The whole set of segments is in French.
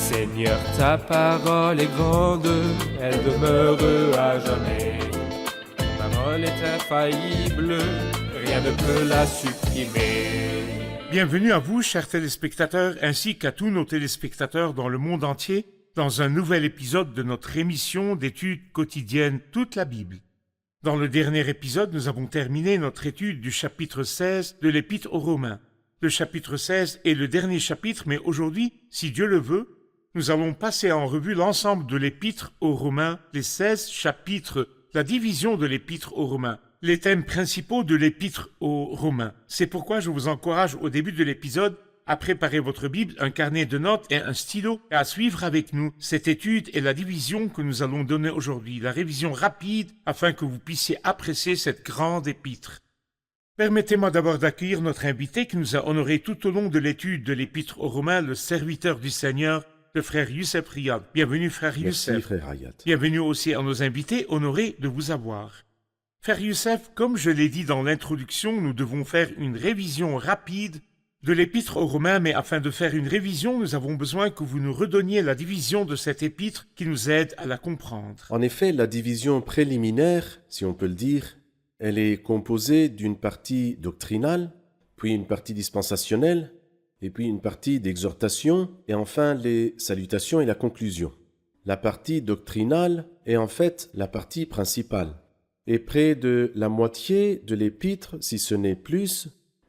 Seigneur, ta parole est grande, elle demeure à jamais. Ta parole est infaillible, rien ne peut la supprimer. Bienvenue à vous, chers téléspectateurs, ainsi qu'à tous nos téléspectateurs dans le monde entier, dans un nouvel épisode de notre émission d'études quotidiennes Toute la Bible. Dans le dernier épisode, nous avons terminé notre étude du chapitre 16 de l'Épître aux Romains. Le chapitre 16 est le dernier chapitre, mais aujourd'hui, si Dieu le veut, nous allons passer en revue l'ensemble de l'Épître aux Romains, les 16 chapitres, la division de l'Épître aux Romains, les thèmes principaux de l'Épître aux Romains. C'est pourquoi je vous encourage au début de l'épisode à préparer votre Bible, un carnet de notes et un stylo, et à suivre avec nous cette étude et la division que nous allons donner aujourd'hui, la révision rapide afin que vous puissiez apprécier cette grande épître. Permettez-moi d'abord d'accueillir notre invité qui nous a honorés tout au long de l'étude de l'Épître aux Romains, le serviteur du Seigneur, le frère Youssef Riyad. Bienvenue, frère Youssef. Merci, frère Riyad. Bienvenue aussi à nos invités, honorés de vous avoir. Frère Youssef, comme je l'ai dit dans l'introduction, nous devons faire une révision rapide de l'Épître aux Romains, mais afin de faire une révision, nous avons besoin que vous nous redonniez la division de cette épître qui nous aide à la comprendre. En effet, la division préliminaire, si on peut le dire, elle est composée d'une partie doctrinale, puis une partie dispensationnelle, et puis une partie d'exhortation, et enfin les salutations et la conclusion. La partie doctrinale est en fait la partie principale, et près de la moitié de l'épître, si ce n'est plus,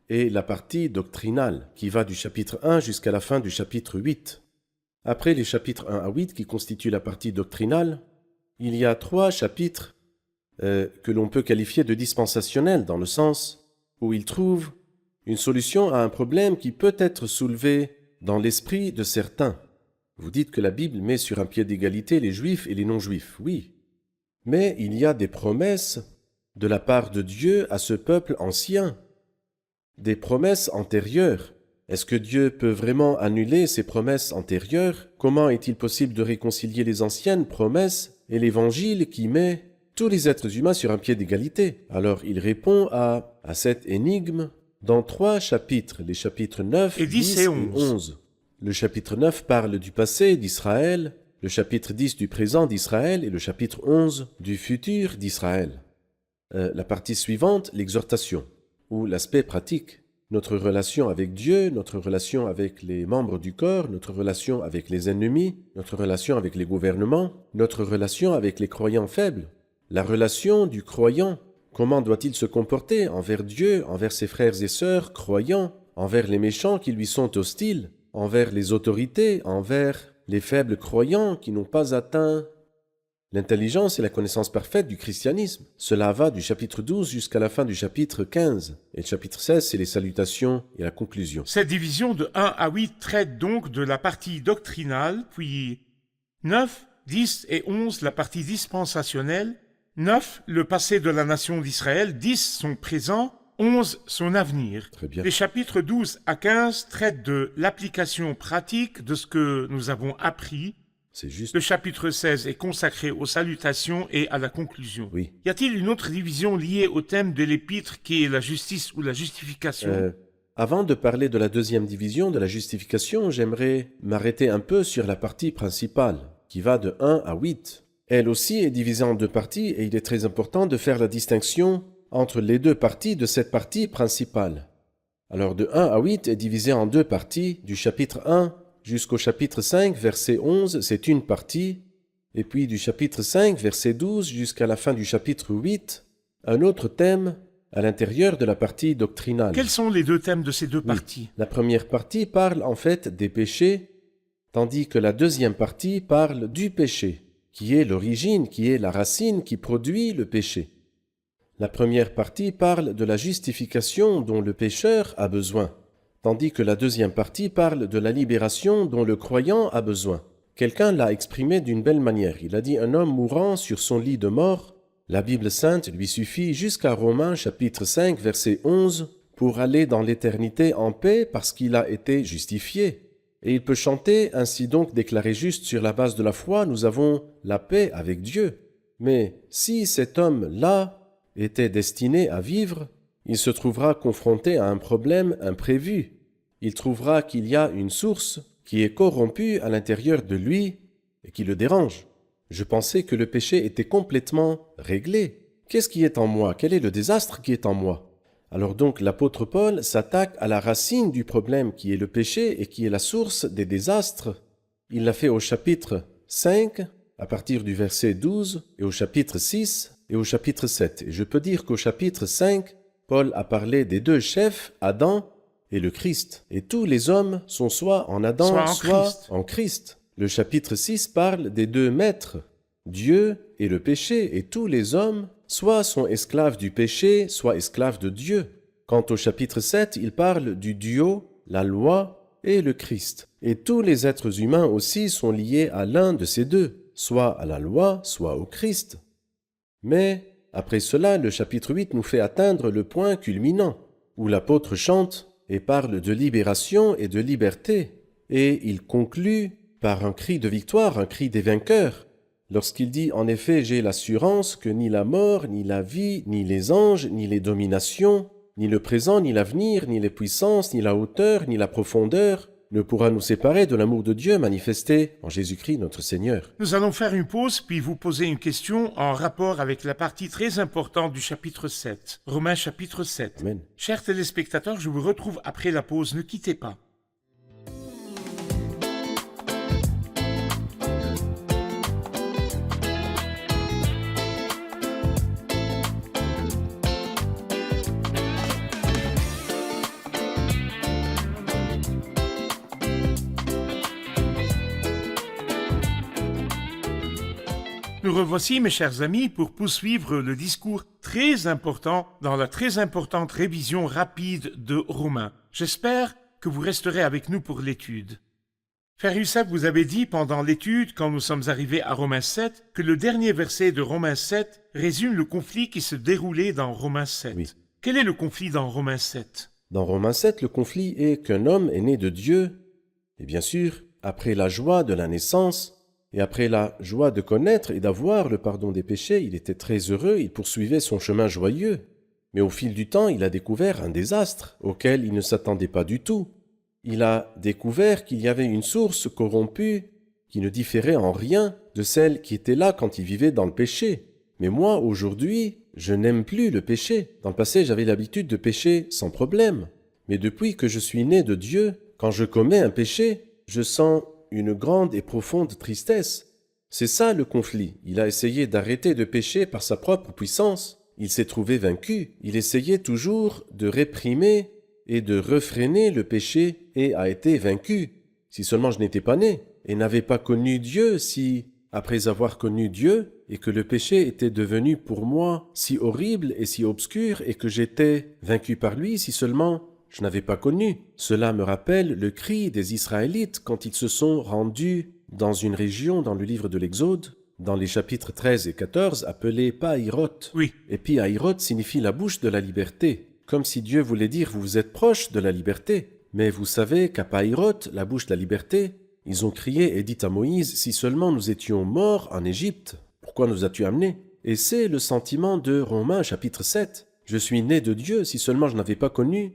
est la partie doctrinale, qui va du chapitre 1 jusqu'à la fin du chapitre 8. Après les chapitres 1 à 8, qui constituent la partie doctrinale, il y a 3 chapitres que l'on peut qualifier de dispensationnels, dans le sens où il trouve une solution à un problème qui peut être soulevé dans l'esprit de certains. Vous dites que la Bible met sur un pied d'égalité les juifs et les non-juifs, oui. Mais il y a des promesses de la part de Dieu à ce peuple ancien, des promesses antérieures. Est-ce que Dieu peut vraiment annuler ces promesses antérieures? Comment est-il possible de réconcilier les anciennes promesses et l'Évangile qui met tous les êtres humains sur un pied d'égalité? Alors il répond à cette énigme dans 3 chapitres, les chapitres 9, Et 10 et 11. Le chapitre 9 parle du passé d'Israël, le chapitre 10 du présent d'Israël et le chapitre 11 du futur d'Israël. La partie suivante, l'exhortation, ou l'aspect pratique, notre relation avec Dieu, notre relation avec les membres du corps, notre relation avec les ennemis, notre relation avec les gouvernements, notre relation avec les croyants faibles, la relation du croyant. Comment doit-il se comporter envers Dieu, envers ses frères et sœurs croyants, envers les méchants qui lui sont hostiles, envers les autorités, envers les faibles croyants qui n'ont pas atteint l'intelligence et la connaissance parfaite du christianisme? Cela va du chapitre 12 jusqu'à la fin du chapitre 15. Et le chapitre 16, c'est les salutations et la conclusion. Cette division de 1 à 8 traite donc de la partie doctrinale, puis 9, 10 et 11, la partie dispensationnelle, 9, le passé de la nation d'Israël, 10, son présent, 11, son avenir. Très bien. Les chapitres 12 à 15 traitent de l'application pratique de ce que nous avons appris. C'est juste. Le chapitre 16 est consacré aux salutations et à la conclusion. Oui. Y a-t-il une autre division liée au thème de l'épître qui est la justice ou la justification? Avant de parler de la deuxième division, de la justification, j'aimerais m'arrêter un peu sur la partie principale, qui va de 1 à 8. Elle aussi est divisée en 2 parties et il est très important de faire la distinction entre les 2 parties de cette partie principale. Alors de 1 à 8 est divisé en 2 parties, du chapitre 1 jusqu'au chapitre 5, verset 11, c'est une partie, et puis du chapitre 5, verset 12 jusqu'à la fin du chapitre 8, un autre thème à l'intérieur de la partie doctrinale. Quels sont les 2 thèmes de ces 2 parties? La première partie parle en fait des péchés, tandis que la deuxième partie parle du péché, qui est l'origine, qui est la racine qui produit le péché. La première partie parle de la justification dont le pécheur a besoin, tandis que la deuxième partie parle de la libération dont le croyant a besoin. Quelqu'un l'a exprimé d'une belle manière. Il a dit: un homme mourant sur son lit de mort, la Bible sainte lui suffit jusqu'à Romains chapitre 5 verset 11 pour aller dans l'éternité en paix parce qu'il a été justifié. Et il peut chanter: ainsi donc déclaré juste sur la base de la foi, nous avons la paix avec Dieu. Mais si cet homme-là était destiné à vivre, il se trouvera confronté à un problème imprévu. Il trouvera qu'il y a une source qui est corrompu à l'intérieur de lui et qui le dérange. Je pensais que le péché était complètement réglé. Qu'est-ce qui est en moi? Quel est le désastre qui est en moi? Alors donc l'apôtre Paul s'attaque à la racine du problème qui est le péché et qui est la source des désastres. Il l'a fait au chapitre 5, à partir du verset 12, et au chapitre 6 et au chapitre 7. Et je peux dire qu'au chapitre 5, Paul a parlé des deux chefs, Adam et le Christ. Et tous les hommes sont soit en Adam, soit en Christ. Le chapitre 6 parle des deux maîtres, Dieu et le péché, et tous les hommes soit sont esclaves du péché, soit esclaves de Dieu. Quant au chapitre 7, il parle du duo, la loi et le Christ. Et tous les êtres humains aussi sont liés à l'un de ces deux, soit à la loi, soit au Christ. Mais après cela, le chapitre 8 nous fait atteindre le point culminant, où l'apôtre chante et parle de libération et de liberté, et il conclut par un cri de victoire, un cri des vainqueurs, lorsqu'il dit « En effet, j'ai l'assurance que ni la mort, ni la vie, ni les anges, ni les dominations, ni le présent, ni l'avenir, ni les puissances, ni la hauteur, ni la profondeur, ne pourra nous séparer de l'amour de Dieu manifesté en Jésus-Christ notre Seigneur. » Nous allons faire une pause puis vous poser une question en rapport avec la partie très importante du chapitre 7, Romains chapitre 7. Amen. Chers téléspectateurs, je vous retrouve après la pause, ne quittez pas. Nous revoici, mes chers amis, pour poursuivre le discours très important dans la très importante révision rapide de Romains. J'espère que vous resterez avec nous pour l'étude. Frère Youssef, vous avez dit pendant l'étude, quand nous sommes arrivés à Romains 7, que le dernier verset de Romains 7 résume le conflit qui se déroulait dans Romains 7. Oui. Quel est le conflit dans Romains 7? Dans Romains 7, le conflit est qu'un homme est né de Dieu, et bien sûr, après la joie de la naissance, et après la joie de connaître et d'avoir le pardon des péchés, il était très heureux, il poursuivait son chemin joyeux. Mais au fil du temps, il a découvert un désastre auquel il ne s'attendait pas du tout. Il a découvert qu'il y avait une source corrompue qui ne différait en rien de celle qui était là quand il vivait dans le péché. Mais moi, aujourd'hui, je n'aime plus le péché. Dans le passé, j'avais l'habitude de pécher sans problème. Mais depuis que je suis né de Dieu, quand je commets un péché, je sens une grande et profonde tristesse. C'est ça le conflit. Il a essayé d'arrêter de pécher par sa propre puissance. Il s'est trouvé vaincu. Il essayait toujours de réprimer et de refréner le péché et a été vaincu. Si seulement je n'étais pas né et n'avais pas connu Dieu, si, après avoir connu Dieu, et que le péché était devenu pour moi si horrible et si obscur et que j'étais vaincu par lui, si seulement je n'avais pas connu. Cela me rappelle le cri des Israélites quand ils se sont rendus dans une région dans le livre de l'Exode, dans les chapitres 13 et 14, appelée Pi-Hahiroth. Oui. Et Pi-Hahiroth signifie la bouche de la liberté, comme si Dieu voulait dire vous êtes proche de la liberté. Mais vous savez qu'à Pi-Hahiroth, la bouche de la liberté, ils ont crié et dit à Moïse, si seulement nous étions morts en Égypte, pourquoi nous as-tu amenés? Et c'est le sentiment de Romains chapitre 7. Je suis né de Dieu, si seulement je n'avais pas connu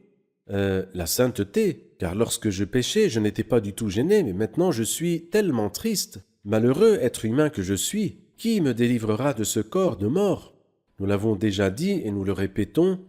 la sainteté, car lorsque je péchais, je n'étais pas du tout gêné, mais maintenant je suis tellement triste. Malheureux être humain que je suis, qui me délivrera de ce corps de mort? Nous l'avons déjà dit et nous le répétons,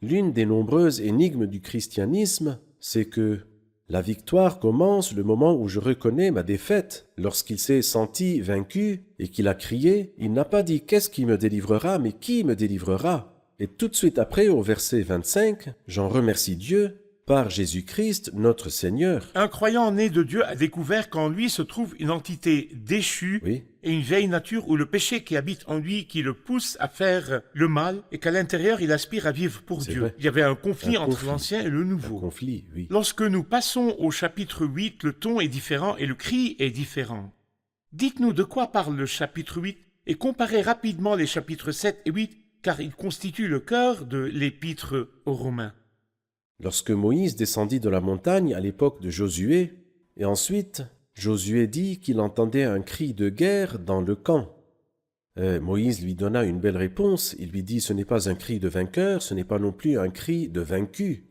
l'une des nombreuses énigmes du christianisme, c'est que la victoire commence le moment où je reconnais ma défaite. Lorsqu'il s'est senti vaincu et qu'il a crié, il n'a pas dit « qu'est-ce qui me délivrera ?» mais « qui me délivrera ?» Et tout de suite après, au verset 25, j'en remercie Dieu par Jésus-Christ, notre Seigneur. Un croyant né de Dieu a découvert qu'en lui se trouve une entité déchue Oui, et une vieille nature où le péché qui habite en lui qui le pousse à faire le mal et qu'à l'intérieur il aspire à vivre pour C'est Dieu. vrai. Il y avait un conflit Un entre conflit. l'ancien et le un nouveau. conflit, oui. Lorsque nous passons au chapitre 8, le ton est différent et le cri est différent. Dites-nous de quoi parle le chapitre 8 et comparez rapidement les chapitres 7 et 8 car ils constituent le cœur de l'épître aux Romains. Lorsque Moïse descendit de la montagne à l'époque de Josué, et ensuite Josué dit qu'il entendait un cri de guerre dans le camp. Moïse lui donna une belle réponse, il lui dit « ce n'est pas un cri de vainqueur, ce n'est pas non plus un cri de vaincu ».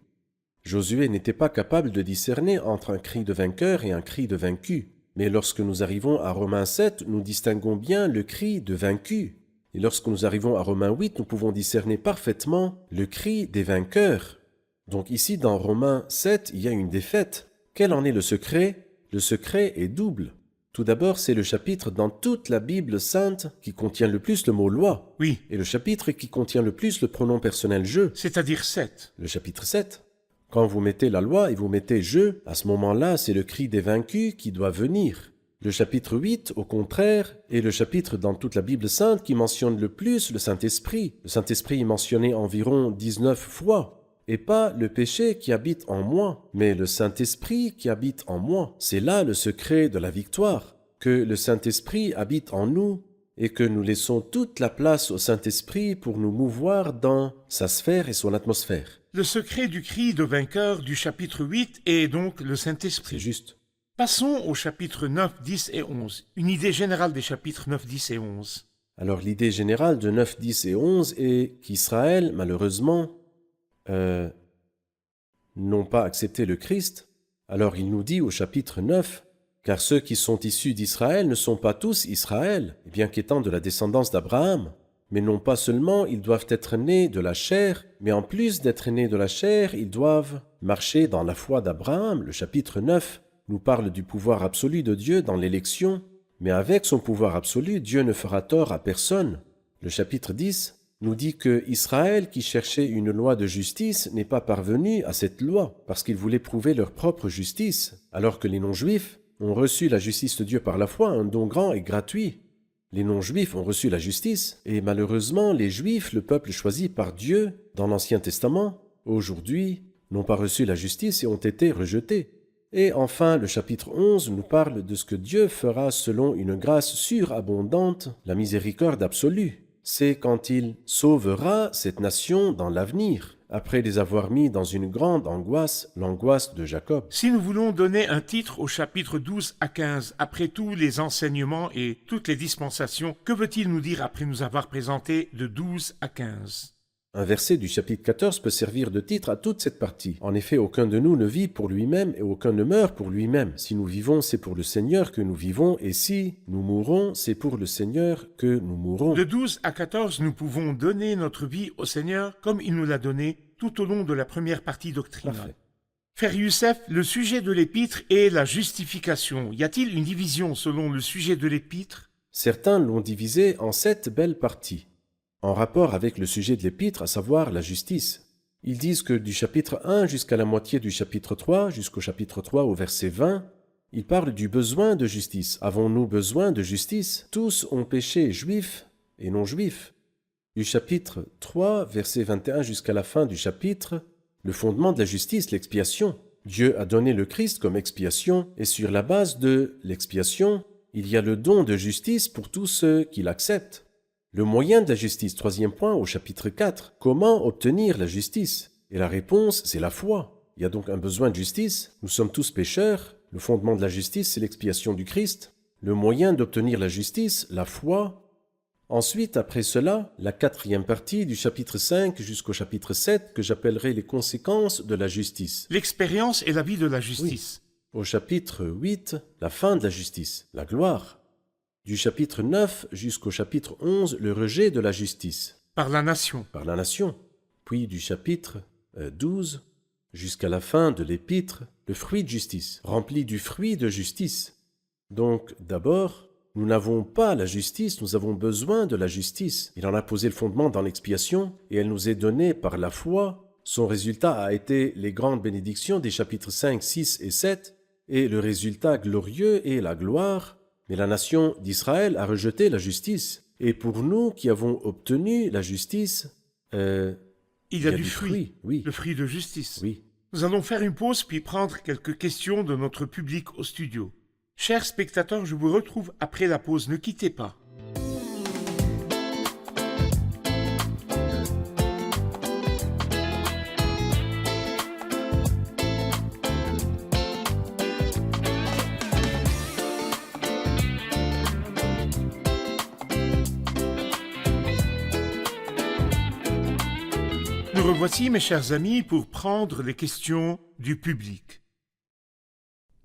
Josué n'était pas capable de discerner entre un cri de vainqueur et un cri de vaincu. Mais lorsque nous arrivons à Romains 7, nous distinguons bien le cri de vaincu. Et lorsque nous arrivons à Romains 8, nous pouvons discerner parfaitement le cri des vainqueurs. Donc ici, dans Romains 7, il y a une défaite. Quel en est le secret? Le secret est double. Tout d'abord, c'est le chapitre dans toute la Bible sainte qui contient le plus le mot loi. Oui, Et le chapitre qui contient le plus le pronom personnel je. c'est-à-dire 7. Le chapitre 7. Quand vous mettez la loi et vous mettez je, à ce moment-là, c'est le cri des vaincus qui doit venir. Le chapitre 8, au contraire, est le chapitre dans toute la Bible sainte qui mentionne le plus le Saint-Esprit. Le Saint-Esprit est mentionné environ 19 fois. Et pas le péché qui habite en moi, mais le Saint-Esprit qui habite en moi. C'est là le secret de la victoire, que le Saint-Esprit habite en nous et que nous laissons toute la place au Saint-Esprit pour nous mouvoir dans sa sphère et son atmosphère. Le secret du cri de vainqueur du chapitre 8 est donc le C'est Saint-Esprit. juste. Passons au chapitre 9, 10 et 11. Une idée générale des chapitres 9, 10 et 11. Alors l'idée générale de 9, 10 et 11 est qu'Israël, malheureusement, n'ont pas accepté le Christ. Alors il nous dit au chapitre 9, « Car ceux qui sont issus d'Israël ne sont pas tous Israël, bien qu'étant de la descendance d'Abraham. Mais non pas seulement ils doivent être nés de la chair, mais en plus d'être nés de la chair, ils doivent marcher dans la foi d'Abraham. » Le chapitre 9 nous parle du pouvoir absolu de Dieu dans l'élection, mais avec son pouvoir absolu, Dieu ne fera tort à personne. Le chapitre 10 nous dit que Israël, qui cherchait une loi de justice, n'est pas parvenu à cette loi, parce qu'ils voulaient prouver leur propre justice, alors que les non-juifs ont reçu la justice de Dieu par la foi, un don grand et gratuit. Les non-juifs ont reçu la justice, et malheureusement, les juifs, le peuple choisi par Dieu dans l'Ancien Testament, aujourd'hui, n'ont pas reçu la justice et ont été rejetés. Et enfin, le chapitre 11 nous parle de ce que Dieu fera selon une grâce surabondante, la miséricorde absolue. C'est quand il sauvera cette nation dans l'avenir, après les avoir mis dans une grande angoisse, l'angoisse de Jacob. Si nous voulons donner un titre au chapitre 12 à 15, après tous les enseignements et toutes les dispensations, que veut-il nous dire après nous avoir présenté de 12 à 15 ? Un verset du chapitre 14 peut servir de titre à toute cette partie. En effet, aucun de nous ne vit pour lui-même et aucun ne meurt pour lui-même. Si nous vivons, c'est pour le Seigneur que nous vivons, et si nous mourons, c'est pour le Seigneur que nous mourons. De 12 à 14, nous pouvons donner notre vie au Seigneur comme il nous l'a donné tout au long de la première partie doctrinale. Parfait. Frère Youssef, le sujet de l'épître est la justification. Y a-t-il une division selon le sujet de l'épître ? Certains l'ont divisé en 7 belles parties, en rapport avec le sujet de l'épître, à savoir la justice. Ils disent que du chapitre 1 jusqu'à la moitié du chapitre 3, jusqu'au chapitre 3 au verset 20, il parle du besoin de justice. Avons-nous besoin de justice? Tous ont péché, juifs et non-juifs. Du chapitre 3, verset 21 jusqu'à la fin du chapitre, le fondement de la justice, l'expiation. Dieu a donné le Christ comme expiation, et sur la base de l'expiation, il y a le don de justice pour tous ceux qui l'acceptent. Le moyen de la justice, troisième point au chapitre 4. Comment obtenir la justice? Et la réponse, c'est la foi. Il y a donc un besoin de justice. Nous sommes tous pécheurs. Le fondement de la justice, c'est l'expiation du Christ. Le moyen d'obtenir la justice, la foi. Ensuite, après cela, la quatrième partie du chapitre 5 jusqu'au chapitre 7, que j'appellerai les conséquences de la justice. L'expérience et la vie de la justice. Au chapitre 8, la fin de la justice, la gloire. Du chapitre 9 jusqu'au chapitre 11, le rejet de la justice Par la nation. par la nation. Puis du chapitre 12 jusqu'à la fin de l'épître, le fruit de justice, rempli du fruit de justice. Donc d'abord, nous n'avons pas la justice, nous avons besoin de la justice. Il en a posé le fondement dans l'expiation et elle nous est donnée par la foi. Son résultat a été les grandes bénédictions des chapitres 5, 6 et 7 et le résultat glorieux est la gloire. Mais la nation d'Israël a rejeté la justice. Et pour nous qui avons obtenu la justice, Il y a du fruit. Oui, Le fruit de justice. oui. Nous allons faire une pause puis prendre quelques questions de notre public au studio. Chers spectateurs, je vous retrouve après la pause. Ne quittez pas. Nous Nous revoici, mes chers amis, pour prendre les questions du public.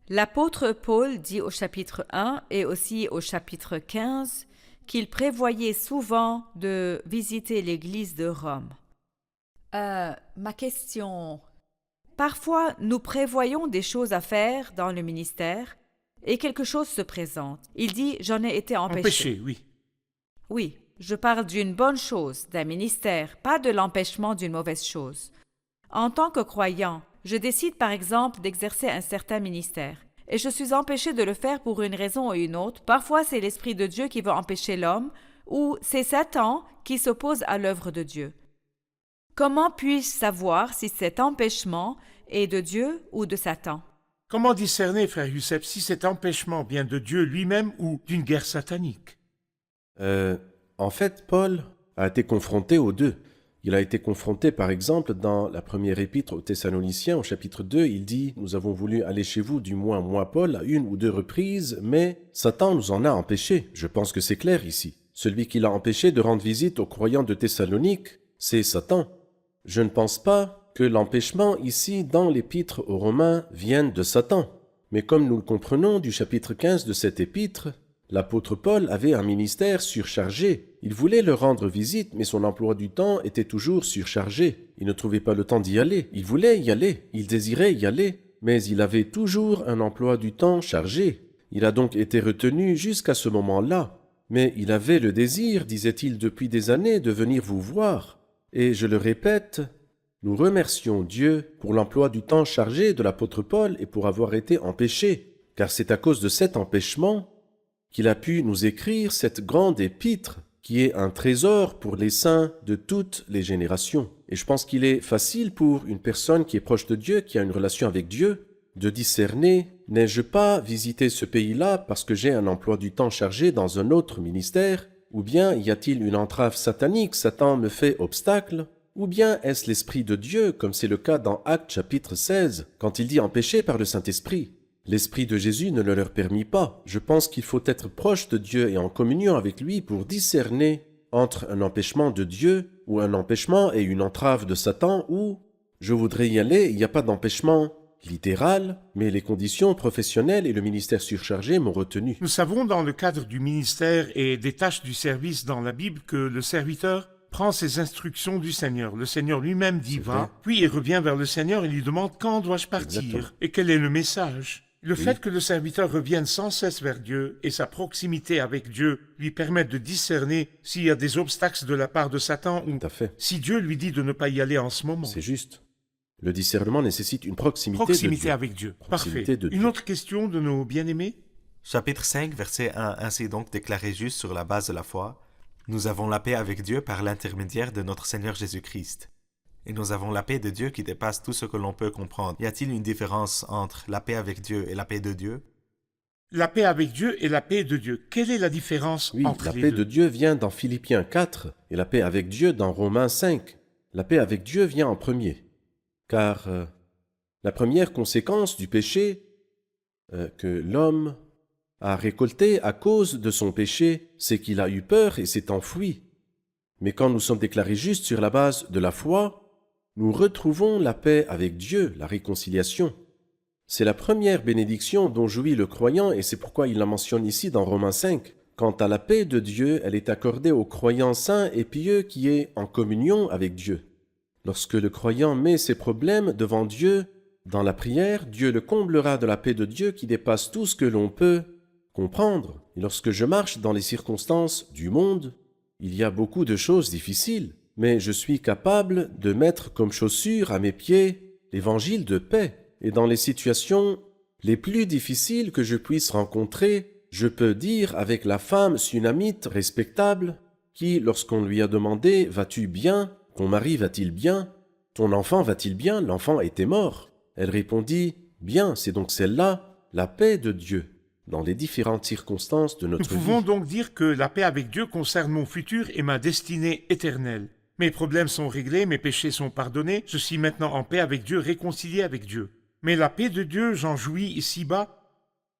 L'apôtre Paul dit au chapitre 1 et aussi au chapitre 15 qu'il prévoyait souvent de visiter l'église de Rome. Ma question. Parfois, nous prévoyons des choses à faire dans le ministère et quelque chose se présente. Il dit « j'en ai été empêché ». Empêché, oui. Oui, je parle d'une bonne chose, d'un ministère, pas de l'empêchement d'une mauvaise chose. En tant que croyant, je décide par exemple d'exercer un certain ministère et je suis empêché de le faire pour une raison ou une autre. Parfois, c'est l'Esprit de Dieu qui veut empêcher l'homme ou c'est Satan qui s'oppose à l'œuvre de Dieu. Comment puis-je savoir si cet empêchement est de Dieu ou de Satan? Comment discerner, frère Youssef, si cet empêchement vient de Dieu lui-même ou d'une guerre satanique? En fait, Paul a été confronté aux deux. Il a été confronté, par exemple, dans la première épître aux Thessaloniciens, au chapitre 2, il dit « Nous avons voulu aller chez vous, du moins moi, Paul, à une ou deux reprises, mais Satan nous en a empêchés. » Je pense que c'est clair ici. Celui qui l'a empêché de rendre visite aux croyants de Thessalonique, c'est Satan. Je ne pense pas que l'empêchement ici, dans l'épître aux Romains, vienne de Satan. Mais comme nous le comprenons du chapitre 15 de cette épître, l'apôtre Paul avait un ministère surchargé. Il voulait leur rendre visite, mais son emploi du temps était toujours surchargé. Il ne trouvait pas le temps d'y aller. Il voulait y aller, il désirait y aller, mais il avait toujours un emploi du temps chargé. Il a donc été retenu jusqu'à ce moment-là. Mais il avait le désir, disait-il depuis des années, de venir vous voir. Et je le répète, nous remercions Dieu pour l'emploi du temps chargé de l'apôtre Paul et pour avoir été empêché, car c'est à cause de cet empêchement qu'il a pu nous écrire cette grande épître qui est un trésor pour les saints de toutes les générations. Et je pense qu'il est facile pour une personne qui est proche de Dieu, qui a une relation avec Dieu, de discerner « N'ai-je pas visité ce pays-là parce que j'ai un emploi du temps chargé dans un autre ministère ? Ou bien y a-t-il une entrave satanique, Satan me fait obstacle ? Ou bien est-ce l'Esprit de Dieu, comme c'est le cas dans Actes chapitre 16, quand il dit empêché par le Saint-Esprit ? L'Esprit de Jésus ne le leur permit pas. Je pense qu'il faut être proche de Dieu et en communion avec lui pour discerner entre un empêchement de Dieu ou un empêchement et une entrave de Satan ou je voudrais y aller, il n'y a pas d'empêchement littéral, mais les conditions professionnelles et le ministère surchargé m'ont retenu. Nous savons dans le cadre du ministère et des tâches du service dans la Bible que le serviteur prend ses instructions du Seigneur. Le Seigneur lui-même dit « va », puis il revient vers le Seigneur et lui demande « quand dois-je partir ?» Exactement. et quel est le message. Le fait que le serviteur revienne sans cesse vers Dieu et sa proximité avec Dieu lui permettent de discerner s'il y a des obstacles de la part de Satan ou Tout à fait. si Dieu lui dit de ne pas y aller en ce moment. C'est juste. Le discernement nécessite une proximité de Dieu. Avec Dieu. Proximité Parfait. de Une Dieu. autre question de nos bien-aimés? Chapitre 5, verset 1. Ainsi donc déclaré juste sur la base de la foi, nous avons la paix avec Dieu par l'intermédiaire de notre Seigneur Jésus-Christ. Et nous avons la paix de Dieu qui dépasse tout ce que l'on peut comprendre. Y a-t-il une différence entre la paix avec Dieu et la paix de Dieu? La paix avec Dieu et la paix de Dieu. Quelle est la différence Oui, entre la les paix deux? de Dieu vient dans Philippiens 4 et la paix avec Dieu dans Romains 5. La paix avec Dieu vient en premier. Car la première conséquence du péché que l'homme a récolté à cause de son péché, c'est qu'il a eu peur et s'est enfui. Mais quand nous sommes déclarés justes sur la base de la foi, nous retrouvons la paix avec Dieu, la réconciliation. C'est la première bénédiction dont jouit le croyant et c'est pourquoi il la mentionne ici dans Romains 5. Quant à la paix de Dieu, elle est accordée au croyant saint et pieux qui est en communion avec Dieu. Lorsque le croyant met ses problèmes devant Dieu, dans la prière, Dieu le comblera de la paix de Dieu qui dépasse tout ce que l'on peut comprendre. Et lorsque je marche dans les circonstances du monde, il y a beaucoup de choses difficiles, mais je suis capable de mettre comme chaussure à mes pieds l'évangile de paix. Et dans les situations les plus difficiles que je puisse rencontrer, je peux dire avec la femme sunamite respectable qui, lorsqu'on lui a demandé « Vas-tu bien ? Ton mari va-t-il bien ? Ton enfant va-t-il bien ? L'enfant était mort. » Elle répondit « Bien, c'est donc celle-là, la paix de Dieu, dans les différentes circonstances de Nous notre pouvons vie. » donc dire que la paix avec Dieu concerne mon futur et ma destinée éternelle. Mes problèmes sont réglés, mes péchés sont pardonnés, je suis maintenant en paix avec Dieu, réconcilié avec Dieu. Mais la paix de Dieu, j'en jouis ici-bas,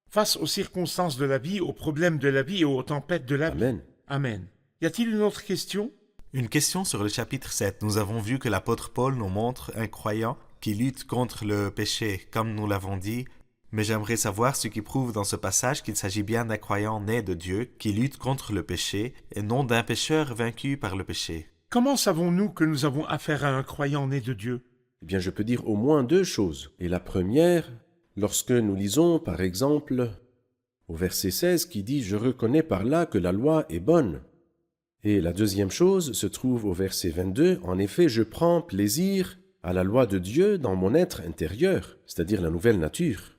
face aux circonstances de la vie, aux problèmes de la vie et aux tempêtes de la vie. Amen. Amen. Y a-t-il une autre question? Une question sur le chapitre 7. Nous avons vu que l'apôtre Paul nous montre un croyant qui lutte contre le péché, comme nous l'avons dit, mais j'aimerais savoir ce qui prouve dans ce passage qu'il s'agit bien d'un croyant né de Dieu qui lutte contre le péché et non d'un pécheur vaincu par le péché. Comment savons-nous que nous avons affaire à un croyant né de Dieu? Eh bien, je peux dire au moins deux choses. Et la première, lorsque nous lisons, par exemple, au verset 16 qui dit « Je reconnais par là que la loi est bonne ». Et la deuxième chose se trouve au verset 22, « En effet, je prends plaisir à la loi de Dieu dans mon être intérieur », c'est-à-dire la nouvelle nature.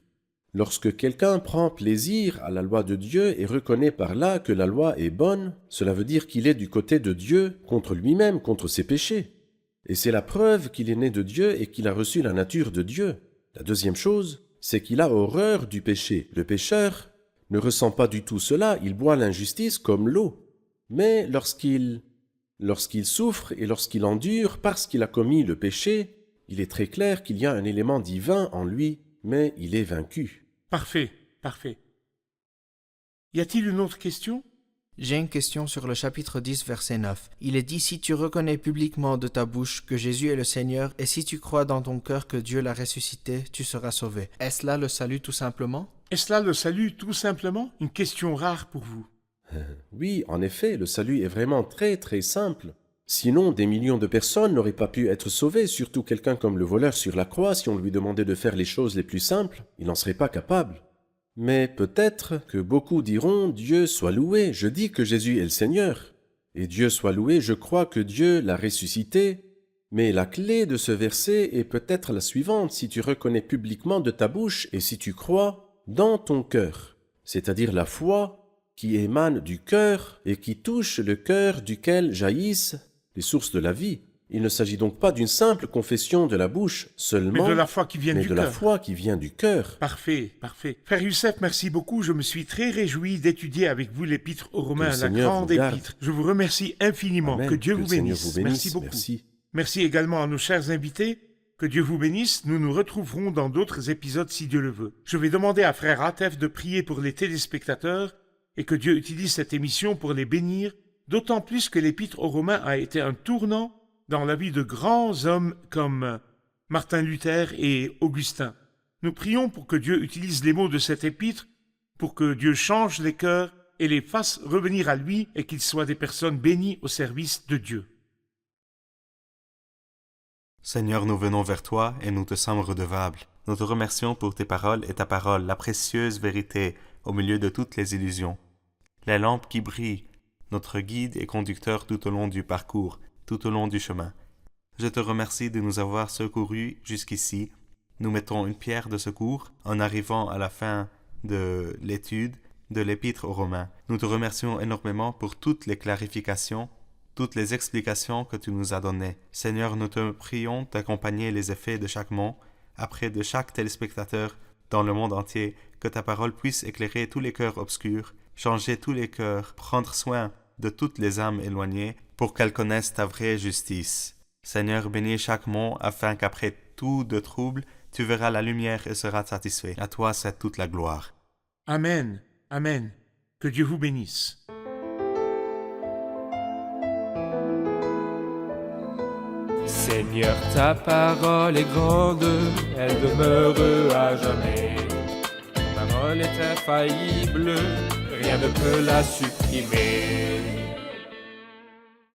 Lorsque quelqu'un prend plaisir à la loi de Dieu et reconnaît par là que la loi est bonne, cela veut dire qu'il est du côté de Dieu contre lui-même, contre ses péchés. Et c'est la preuve qu'il est né de Dieu et qu'il a reçu la nature de Dieu. La deuxième chose, c'est qu'il a horreur du péché. Le pécheur ne ressent pas du tout cela, il boit l'injustice comme l'eau. Mais lorsqu'il souffre et lorsqu'il endure parce qu'il a commis le péché, il est très clair qu'il y a un élément divin en lui, mais il est vaincu. Parfait, parfait. Y a-t-il une autre question? J'ai une question sur le chapitre 10, verset 9. Il est dit, si tu reconnais publiquement de ta bouche que Jésus est le Seigneur, et si tu crois dans ton cœur que Dieu l'a ressuscité, tu seras sauvé. Est-ce là le salut tout simplement? Est-ce là le salut tout simplement? Une question rare pour vous. Oui, en effet, le salut est vraiment très très simple. Sinon, des millions de personnes n'auraient pas pu être sauvées, surtout quelqu'un comme le voleur sur la croix, si on lui demandait de faire les choses les plus simples, il n'en serait pas capable. Mais peut-être que beaucoup diront « Dieu soit loué, je dis que Jésus est le Seigneur. » Et Dieu soit loué, je crois que Dieu l'a ressuscité. Mais la clé de ce verset est peut-être la suivante, si tu reconnais publiquement de ta bouche et si tu crois dans ton cœur, c'est-à-dire la foi qui émane du cœur et qui touche le cœur duquel jaillissent les sources de la vie. Il ne s'agit donc pas d'une simple confession de la bouche seulement, Mais de la foi qui vient mais du de cœur. la foi qui vient du cœur. Parfait, parfait. Frère Youssef, merci beaucoup. Je me suis très réjoui d'étudier avec vous l'épître aux Romains, Que le la Seigneur grande vous garde. épître. Je vous remercie infiniment. Amen. Que Dieu Que vous le Seigneur bénisse. vous bénisse. Merci beaucoup. Merci. Merci également à nos chers invités. Que Dieu vous bénisse. Nous nous retrouverons dans d'autres épisodes si Dieu le veut. Je vais demander à frère Atef de prier pour les téléspectateurs et que Dieu utilise cette émission pour les bénir, d'autant plus que l'épître aux Romains a été un tournant dans la vie de grands hommes comme Martin Luther et Augustin. Nous prions pour que Dieu utilise les mots de cet épître, pour que Dieu change les cœurs et les fasse revenir à lui et qu'ils soient des personnes bénies au service de Dieu. Seigneur, nous venons vers toi et nous te sommes redevables. Nous te remercions pour tes paroles et ta parole, la précieuse vérité au milieu de toutes les illusions. La lampe qui brille, notre guide et conducteur tout au long du parcours, tout au long du chemin. Je te remercie de nous avoir secourus jusqu'ici. Nous mettons une pierre de secours en arrivant à la fin de l'étude de l'Épître aux Romains. Nous te remercions énormément pour toutes les clarifications, toutes les explications que tu nous as données. Seigneur, nous te prions d'accompagner les effets de chaque mot, après de chaque téléspectateur dans le monde entier, que ta parole puisse éclairer tous les cœurs obscurs, changer tous les cœurs, prendre soin de toutes les âmes éloignées, pour qu'elles connaissent ta vraie justice. Seigneur, bénis chaque mot, afin qu'après tout de trouble, tu verras la lumière et seras satisfait. À toi, c'est toute la gloire. Amen, amen. Que Dieu vous bénisse. Seigneur, ta parole est grande, elle demeure à jamais. Ta parole est infaillible, rien ne peut la supprimer.